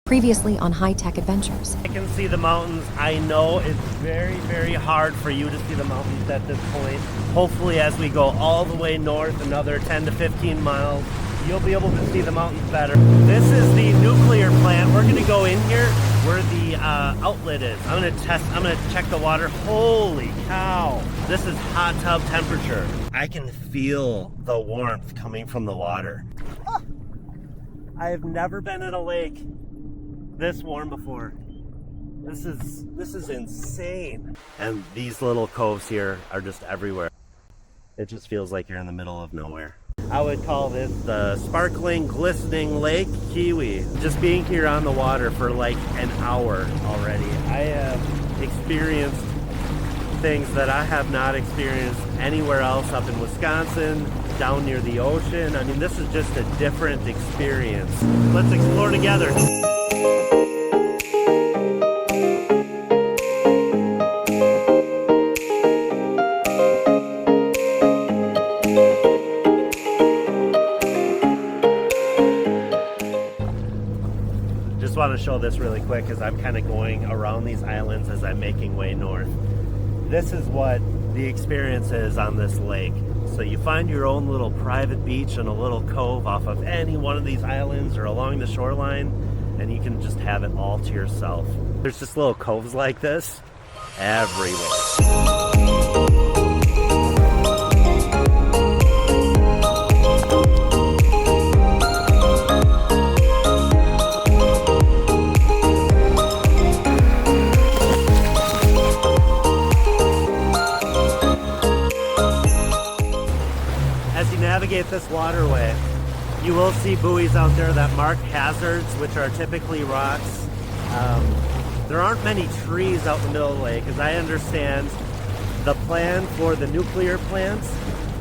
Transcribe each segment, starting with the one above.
Previously on High Tech Adventures. I can see the mountains. I know it's very, very hard for you to see the mountains at this point. Hopefully as we go all the way north, another 10 to 15 miles, you'll be able to see the mountains better. This is the nuclear plant. We're gonna go in here where the outlet is. I'm gonna check the water. Holy cow. This is hot tub temperature. I can feel the warmth coming from the water. Oh, I have never been at a lake this warm before. This is insane. And these little coves here are just everywhere. It just feels like you're in the middle of nowhere. I would call this the sparkling, glistening Lake Keowee. Just being here on the water for like an hour already. I have experienced things that I have not experienced anywhere else up in Wisconsin, down near the ocean. I mean, this is just a different experience. Let's explore together. Just want to show this really quick because I'm kind of going around these islands as I'm making way north. This is what the experience is on this lake. So you find your own little private beach and a little cove off of any one of these islands or along the shoreline, and you can just have it all to yourself. There's just little coves like this everywhere. Navigate this waterway, you will see buoys out there that mark hazards, which are typically rocks. There aren't many trees out in the middle of the lake. As I understand, the plan for the nuclear plants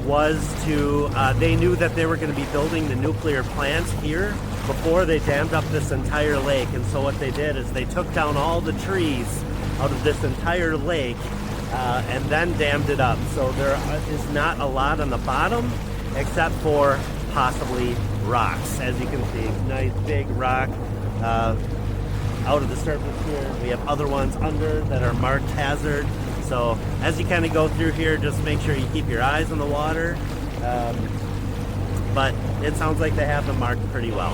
was to, they knew that they were going to be building the nuclear plants here before they dammed up this entire lake. And so what they did is they took down all the trees out of this entire lake and then dammed it up. So there is not a lot on the bottom, except for possibly rocks. As you can see, nice big rock out of the surface here. We have other ones under that are marked hazard. So as you kind of go through here, just make sure you keep your eyes on the water. But it sounds like they have them marked pretty well.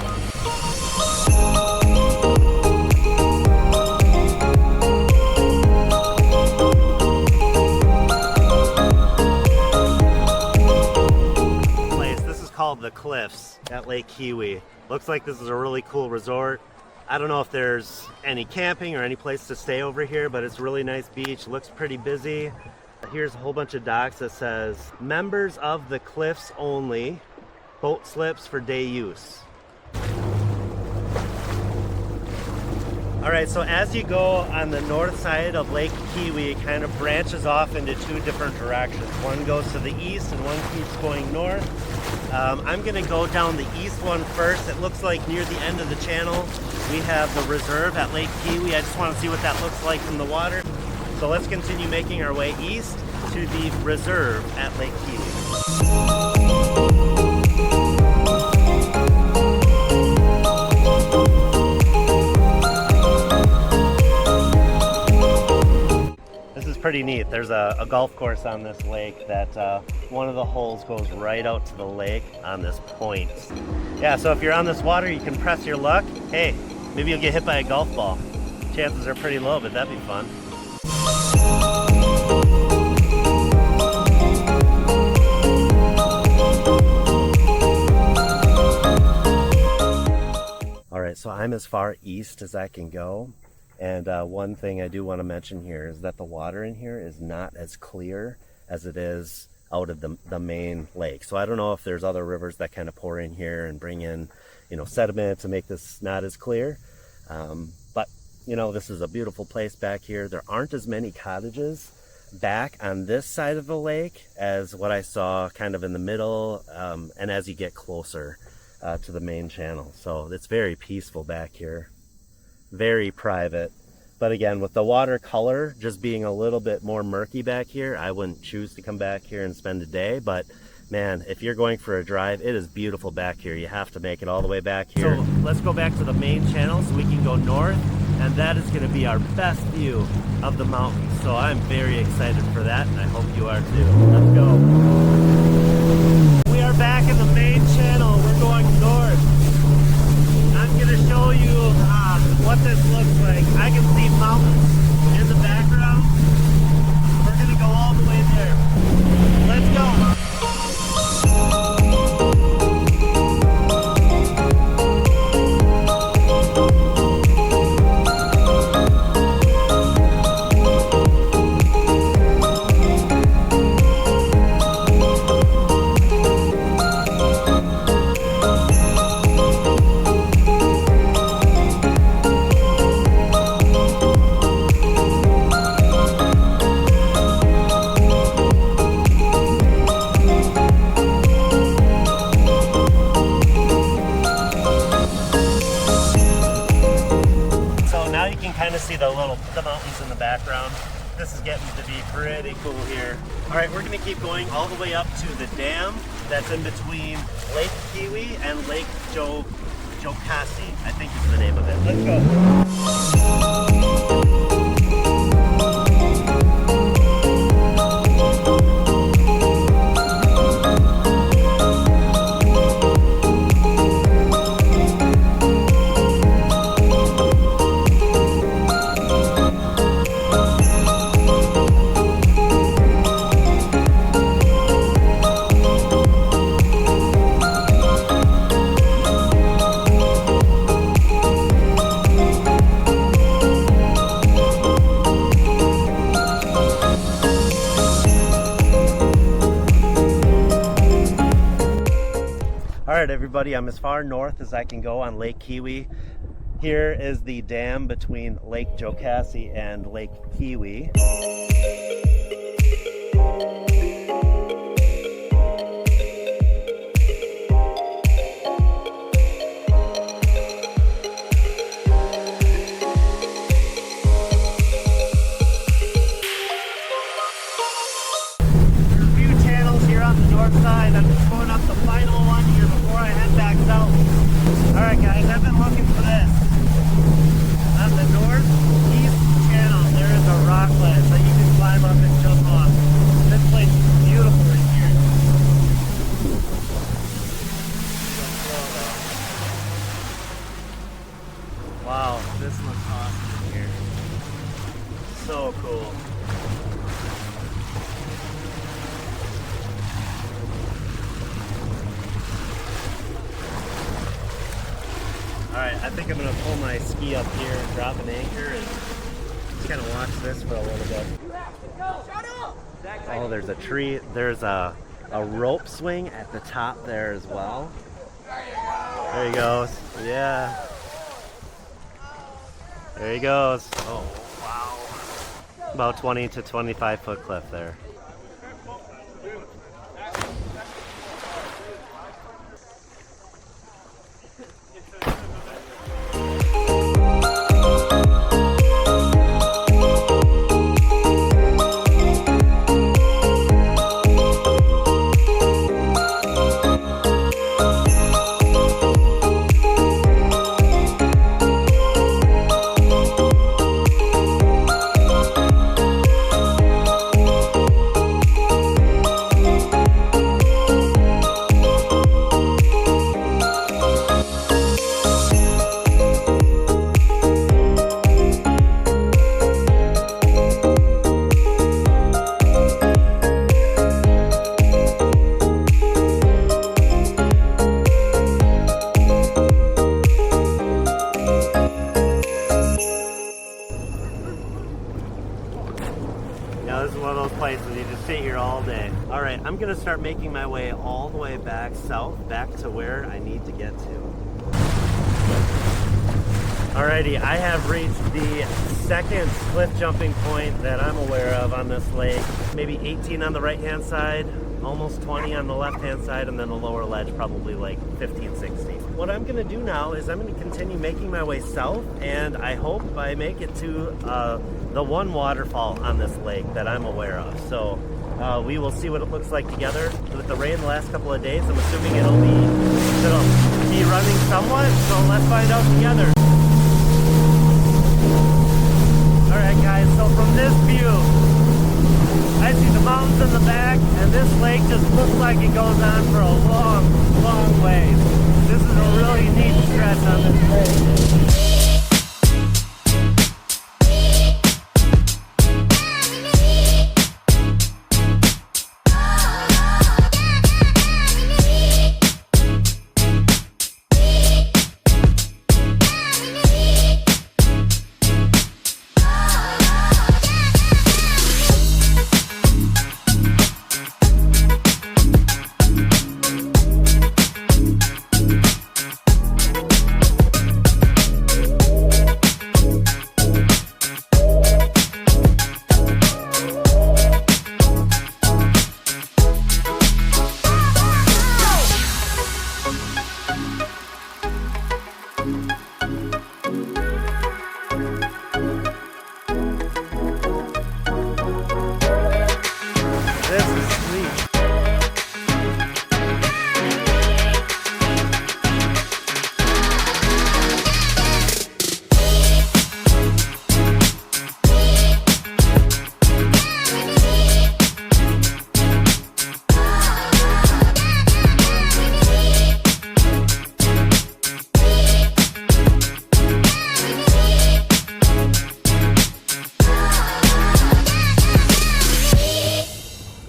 The Cliffs at Lake Keowee. Looks like this is a really cool resort. I don't know if there's any camping or any place to stay over here, but it's a really nice beach. Looks pretty busy. Here's a whole bunch of docks that says members of the Cliffs only, boat slips for day use. Alright, so as you go on the north side of Lake Keowee, it kind of branches off into two different directions. One goes to the east and one keeps going north. I'm going to go down the east one first. It looks like near the end of the channel we have the reserve at Lake Keowee. I just want to see what that looks like from the water. So let's continue making our way east to the reserve at Lake Keowee. Pretty neat. There's a golf course on this lake that one of the holes goes right out to the lake on this point. Yeah, so if you're on this water, you can press your luck. Hey, maybe you'll get hit by a golf ball. Chances are pretty low, but that'd be fun. All right, so I'm as far east as I can go. And one thing I do want to mention here is that the water in here is not as clear as it is out of the main lake. So I don't know if there's other rivers that kind of pour in here and bring in, sediment to make this not as clear. But, this is a beautiful place back here. There aren't as many cottages back on this side of the lake as what I saw kind of in the middle and as you get closer to the main channel. So it's very peaceful back here. Very private, but again, with the water color just being a little bit more murky back here, I wouldn't choose to come back here and spend a day, but man, if you're going for a drive, it is beautiful back here. You have to make it all the way back here. So let's go back to the main channel so we can go north, and that is going to be our best view of the mountains. So I'm very excited for that, and I hope you are too. Let's go. We are back in the main channel. We're going north. I'm going to show you what this looks like. I can see mountains in the background. We're going to go all the way there. Let's go. See the mountains in the background. This is getting to be pretty cool here. All right, we're going to keep going all the way up to the dam that's in between Lake Keowee and Lake Jocassee, I think is the name of it. Let's go. Alright everybody, I'm as far north as I can go on Lake Keowee. Here is the dam between Lake Jocassee and Lake Keowee. Side. I'm just going up the final one here before I head back south. Alright guys, I've been looking for this. On the northeast channel there is a rock ledge that you can climb up and jump off. This place is beautiful right here. Wow, this looks awesome in here. So cool. Alright, I think I'm going to pull my ski up here and drop an anchor and just kind of watch this for a little bit. Oh, there's a tree. There's a rope swing at the top there as well. There he goes. Yeah. There he goes. Oh, wow. About 20 to 25 foot cliff there. This is one of those places you just sit here all day. All right, I'm gonna start making my way all the way back south, back to where I need to get to. Alrighty, I have reached the second cliff jumping point that I'm aware of on this lake. Maybe 18 on the right-hand side, almost 20 on the left-hand side, and then the lower ledge probably like 15, 16. What I'm gonna do now is I'm gonna continue making my way south, and I hope I make it to the one waterfall on this lake that I'm aware of. So We will see what it looks like together. With the rain the last couple of days, I'm assuming it'll be running somewhat, so let's find out together. Alright guys, so from this view, I see the mountains in the back, and this lake just looks like it goes on for a long, long ways. This is a really neat stretch on this lake. This is sweet.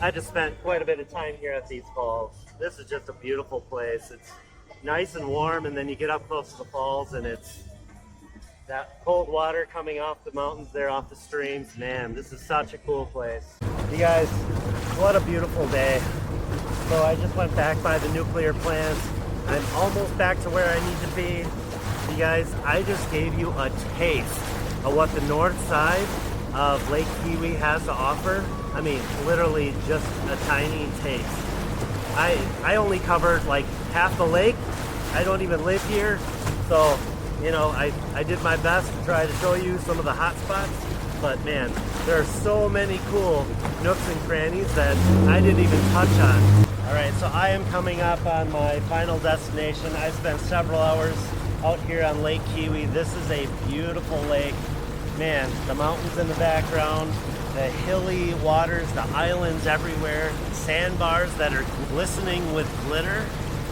I just spent quite a bit of time here at these falls. This is just a beautiful place. It's nice and warm, and then you get up close to the falls and it's that cold water coming off the mountains there, off the streams. Man, this is such a cool place. You guys, what a beautiful day. So I just went back by the nuclear plant. I'm almost back to where I need to be. You guys, I just gave you a taste of what the north side of Lake Keowee has to offer. I mean, literally just a tiny taste. I only covered like half the lake. I don't even live here, so you know, I did my best to try to show you some of the hot spots, but man, there are so many cool nooks and crannies that I didn't even touch on. All right, so I am coming up on my final destination. I spent several hours out here on Lake Keowee. This is a beautiful lake. Man, the mountains in the background, the hilly waters, the islands everywhere, sandbars that are glistening with glitter.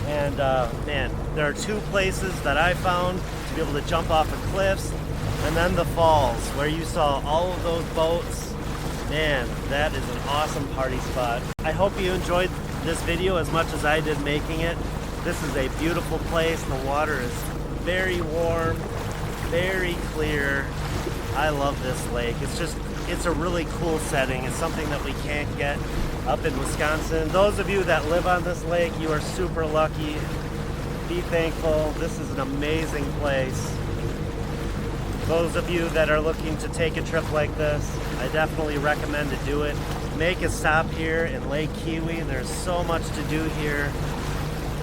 And man, there are two places that I found to be able to jump off of cliffs, and then the falls where you saw all of those boats. Man, that is an awesome party spot. I hope you enjoyed this video as much as I did making it. This is a beautiful place. The water is very warm, very clear. I love this lake. It's a really cool setting. It's something that we can't get up in Wisconsin. Those of you that live on this lake, you are super lucky. Be thankful. This is an amazing place. Those of you that are looking to take a trip like this, I definitely recommend to do it. Make a stop here in Lake Keowee. There's so much to do here.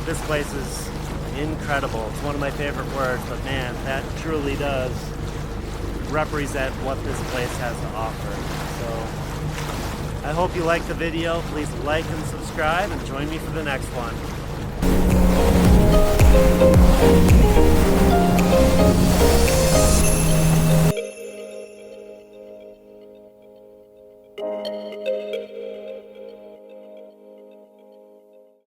This place is incredible. It's one of my favorite words, but man, that truly does represent what this place has to offer. So I hope you liked the video. Please like and subscribe and join me for the next one.